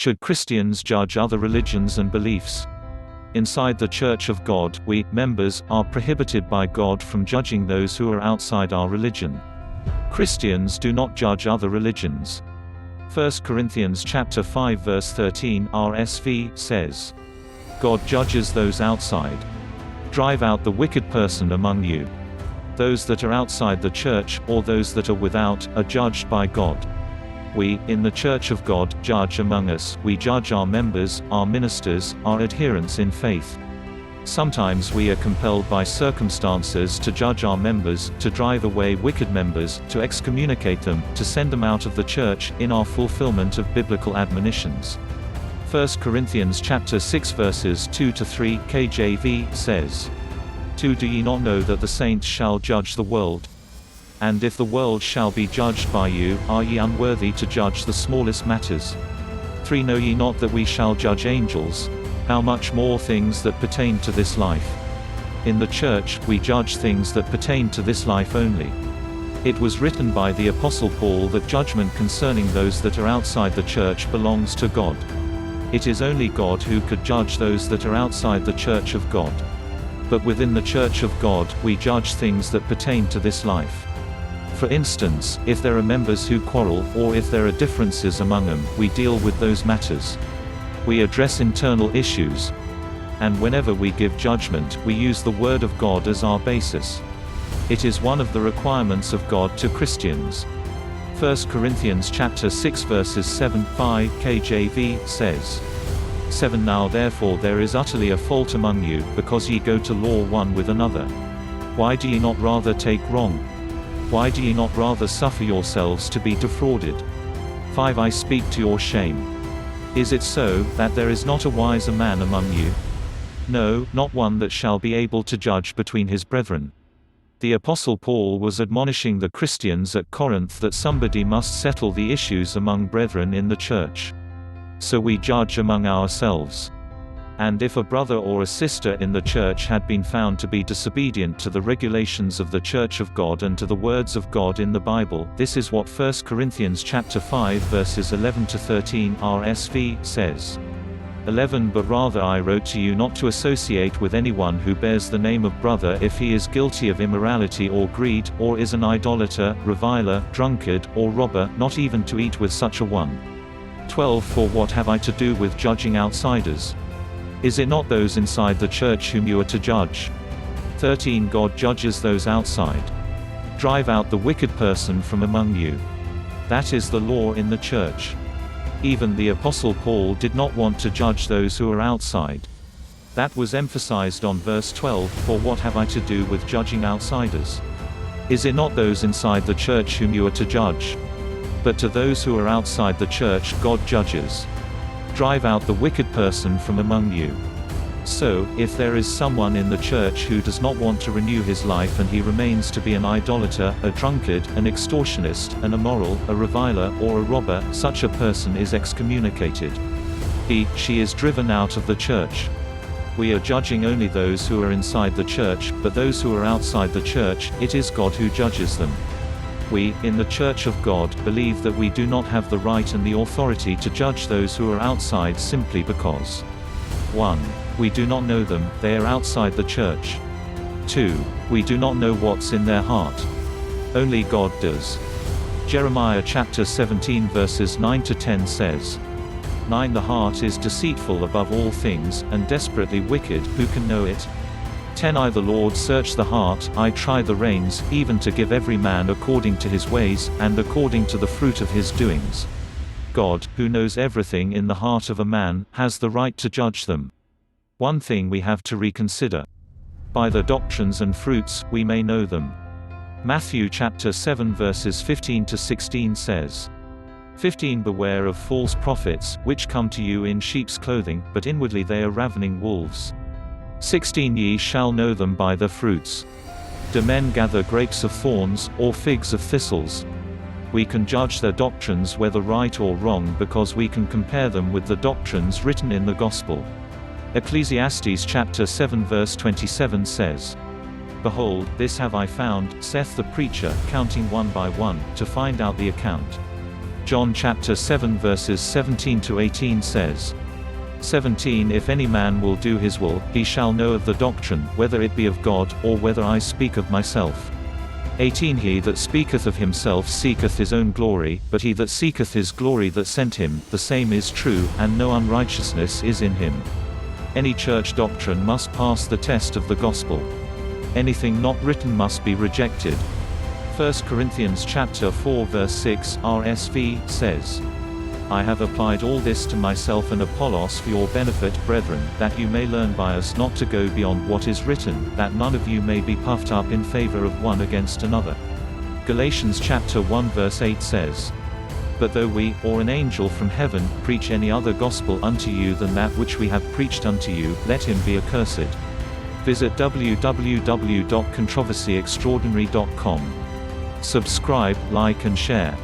Should Christians judge other religions and beliefs? Inside the Church of God, we, members, are prohibited by God from judging those who are outside our religion. Christians do not judge other religions. 1 Corinthians chapter 5 verse 13 RSV says, God judges those outside. Drive out the wicked person among you. Those that are outside the church, or those that are without, are judged by God. We, in the Church of God, judge among us. We judge our members, our ministers, our adherents in faith. Sometimes we are compelled by circumstances to judge our members, to drive away wicked members, to excommunicate them, to send them out of the church, in our fulfillment of biblical admonitions. 1 Corinthians chapter 6 verses 2-3 KJV says, 2 Do ye not know that the saints shall judge the world? And if the world shall be judged by you, are ye unworthy to judge the smallest matters? 3 Know ye not that we shall judge angels? How much more things that pertain to this life? In the church, we judge things that pertain to this life only. It was written by the Apostle Paul that judgment concerning those that are outside the church belongs to God. It is only God who could judge those that are outside the Church of God. But within the Church of God, we judge things that pertain to this life. For instance, if there are members who quarrel, or if there are differences among them, we deal with those matters. We address internal issues. And whenever we give judgment, we use the Word of God as our basis. It is one of the requirements of God to Christians. 1 Corinthians chapter 6 verses 7-5 KJV says, 7 Now therefore there is utterly a fault among you, because ye go to law one with another. Why do ye not rather take wrong? Why do ye not rather suffer yourselves to be defrauded? 5 I speak to your shame. Is it so, that there is not a wiser man among you? No, not one that shall be able to judge between his brethren. The Apostle Paul was admonishing the Christians at Corinth that somebody must settle the issues among brethren in the church. So we judge among ourselves. And if a brother or a sister in the church had been found to be disobedient to the regulations of the Church of God and to the words of God in the Bible, this is what 1 Corinthians chapter 5 verses 11-13 RSV says. 11 But rather I wrote to you not to associate with anyone who bears the name of brother if he is guilty of immorality or greed, or is an idolater, reviler, drunkard, or robber, not even to eat with such a one. 12 For what have I to do with judging outsiders? Is it not those inside the church whom you are to judge? 13 God judges those outside. Drive out the wicked person from among you. That is the law in the church. Even the Apostle Paul did not want to judge those who are outside. That was emphasized on verse 12, For what have I to do with judging outsiders? Is it not those inside the church whom you are to judge? But to those who are outside the church God judges. Drive out the wicked person from among you. So, if there is someone in the church who does not want to renew his life and he remains to be an idolater, a drunkard, an extortionist, an immoral, a reviler, or a robber, such a person is excommunicated. She is driven out of the church. We are judging only those who are inside the church, but those who are outside the church, it is God who judges them. We, in the Church of God, believe that we do not have the right and the authority to judge those who are outside simply because 1. We do not know them, they are outside the church. 2. We do not know what's in their heart. Only God does. Jeremiah chapter 17 verses 9-10 says, 9 The heart is deceitful above all things, and desperately wicked, who can know it? 10 I the Lord search the heart, I try the reins, even to give every man according to his ways, and according to the fruit of his doings. God, who knows everything in the heart of a man, has the right to judge them. One thing we have to reconsider. By their doctrines and fruits, we may know them. Matthew chapter 7 verses 15-16 says, 15 Beware of false prophets, which come to you in sheep's clothing, but inwardly they are ravening wolves. 16 Ye shall know them by their fruits. Do men gather grapes of thorns, or figs of thistles? We can judge their doctrines whether right or wrong because we can compare them with the doctrines written in the Gospel. Ecclesiastes chapter 7 verse 27 says, Behold, this have I found, saith the preacher, counting one by one, to find out the account. John chapter 7 verses 17 to 18 says, 17 If any man will do his will, he shall know of the doctrine, whether it be of God, or whether I speak of myself. 18 He that speaketh of himself seeketh his own glory, but he that seeketh his glory that sent him, the same is true, and no unrighteousness is in him. Any church doctrine must pass the test of the gospel. Anything not written must be rejected. 1 Corinthians chapter 4 verse 6 RSV says, I have applied all this to myself and Apollos for your benefit, brethren, that you may learn by us not to go beyond what is written, that none of you may be puffed up in favor of one against another. Galatians chapter 1 verse 8 says, But though we, or an angel from heaven, preach any other gospel unto you than that which we have preached unto you, let him be accursed. Visit www.controversyextraordinary.com. Subscribe, like and share.